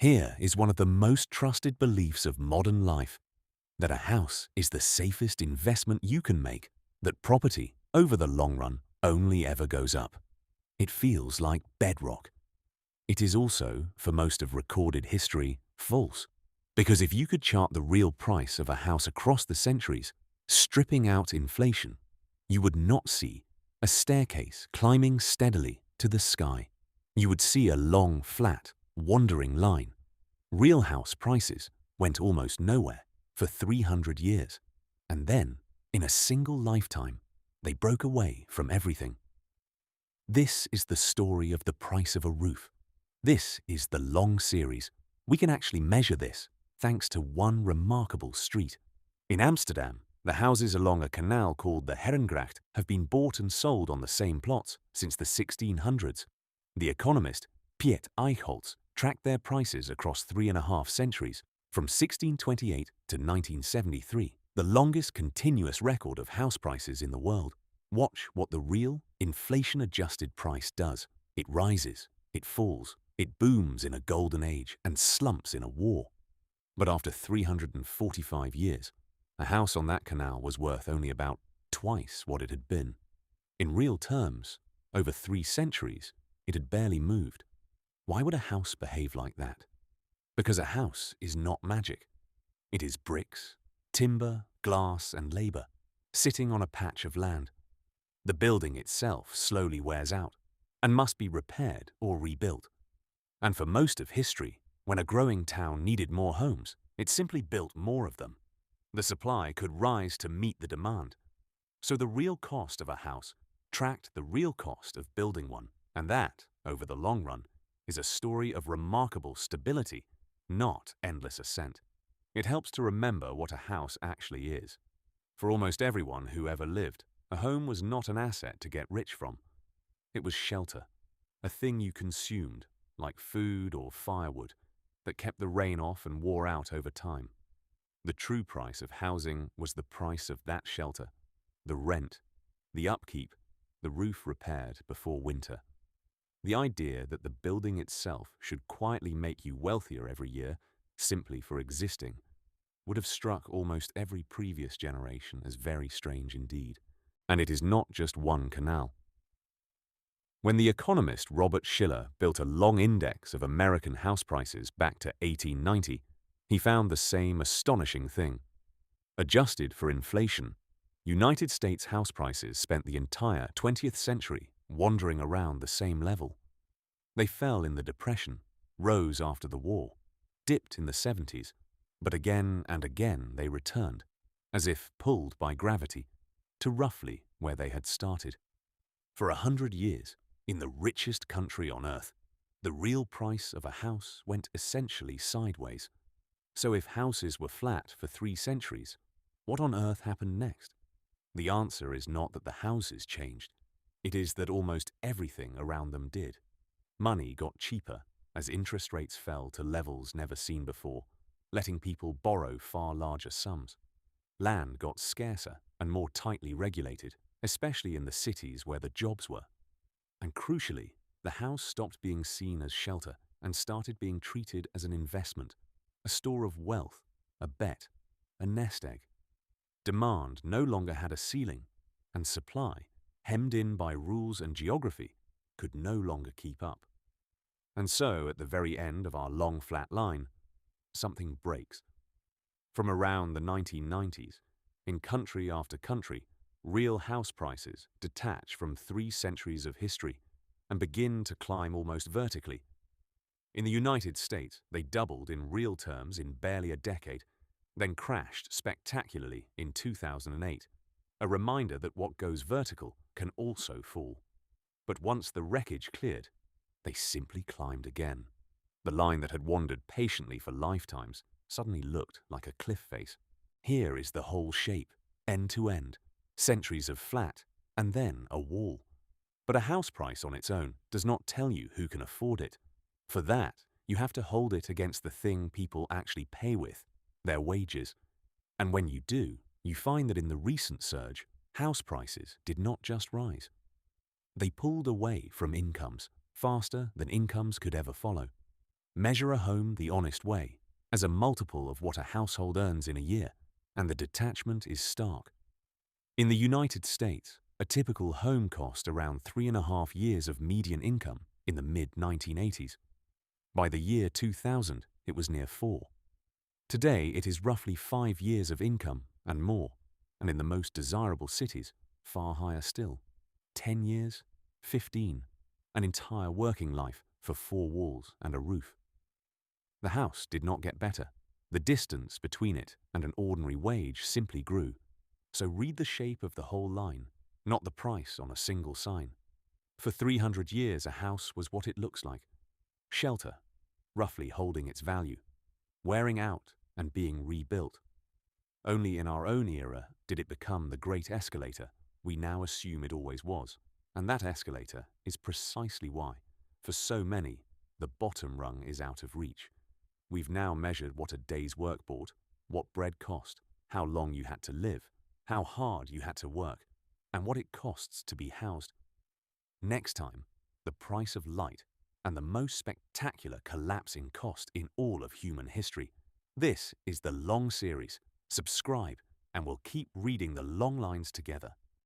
Here is one of the most trusted beliefs of modern life, that a house is the safest investment you can make, that property, over the long run, only ever goes up. It feels like bedrock. It is also, for most of recorded history, false. Because if you could chart the real price of a house across the centuries, stripping out inflation, you would not see a staircase climbing steadily to the sky. You would see a long, flat, wandering line. Real house prices went almost nowhere for 300 years, and then, in a single lifetime, they broke away from everything. This is the story of the price of a roof. This is the long series. We can actually measure this thanks to one remarkable street. In Amsterdam, the houses along a canal called the Herengracht have been bought and sold on the same plots since the 1600s. The economist Piet Eichholtz tracked their prices across 3.5 centuries, from 1628 to 1973, the longest continuous record of house prices in the world. Watch what the real, inflation-adjusted price does. It rises, it falls, it booms in a golden age and slumps in a war. But after 345 years, a house on that canal was worth only about twice what it had been. In real terms, over 3 centuries, it had barely moved. Why would a house behave like that? Because a house is not magic. It is bricks, timber, glass, and labor, sitting on a patch of land. The building itself slowly wears out and must be repaired or rebuilt. And for most of history, when a growing town needed more homes, it simply built more of them. The supply could rise to meet the demand. So the real cost of a house tracked the real cost of building one, and that, over the long run, is a story of remarkable stability, not endless ascent. It helps to remember what a house actually is. For almost everyone who ever lived, a home was not an asset to get rich from. It was shelter, a thing you consumed, like food or firewood, that kept the rain off and wore out over time. The true price of housing was the price of that shelter, the rent, the upkeep, the roof repaired before winter. The idea that the building itself should quietly make you wealthier every year, simply for existing, would have struck almost every previous generation as very strange indeed. And it is not just one canal. When the economist Robert Shiller built a long index of American house prices back to 1890, he found the same astonishing thing. Adjusted for inflation, United States house prices spent the entire 20th century wandering around the same level. They fell in the Depression, rose after the war, dipped in the 70s, but again and again they returned, as if pulled by gravity, to roughly where they had started. For 100 years, in the richest country on earth, the real price of a house went essentially sideways. So if houses were flat for 3 centuries, what on earth happened next? The answer is not that the houses changed. It is that almost everything around them did. Money got cheaper as interest rates fell to levels never seen before, letting people borrow far larger sums. Land got scarcer and more tightly regulated, especially in the cities where the jobs were. And crucially, the house stopped being seen as shelter and started being treated as an investment, a store of wealth, a bet, a nest egg. Demand no longer had a ceiling, and supply, hemmed in by rules and geography, could no longer keep up. And so, at the very end of our long flat line, something breaks. From around the 1990s, in country after country, real house prices detach from 3 centuries of history and begin to climb almost vertically. In the United States, they doubled in real terms in barely a decade, then crashed spectacularly in 2008, a reminder that what goes vertical can also fall. But once the wreckage cleared, they simply climbed again. The line that had wandered patiently for lifetimes suddenly looked like a cliff face. Here is the whole shape, end to end, centuries of flat, and then a wall. But a house price on its own does not tell you who can afford it. For that, you have to hold it against the thing people actually pay with, their wages. And when you do, you find that in the recent surge, house prices did not just rise. They pulled away from incomes faster than incomes could ever follow. Measure a home the honest way, as a multiple of what a household earns in a year, and the detachment is stark. In the United States, a typical home cost around 3.5 years of median income in the mid-1980s. By the year 2000, it was near 4. Today, it is roughly 5 years of income and more, and in the most desirable cities, far higher still. 10 years, 15, an entire working life for 4 walls and a roof. The house did not get better. The distance between it and an ordinary wage simply grew. So read the shape of the whole line, not the price on a single sign. For 300 years, a house was what it looks like. Shelter, roughly holding its value, wearing out and being rebuilt. Only in our own era did it become the great escalator we now assume it always was. And that escalator is precisely why, for so many, the bottom rung is out of reach. We've now measured what a day's work bought, what bread cost, how long you had to live, how hard you had to work, and what it costs to be housed. Next time, the price of light and the most spectacular collapse in cost in all of human history. This is the Long Series. Subscribe, and we'll keep reading the long lines together.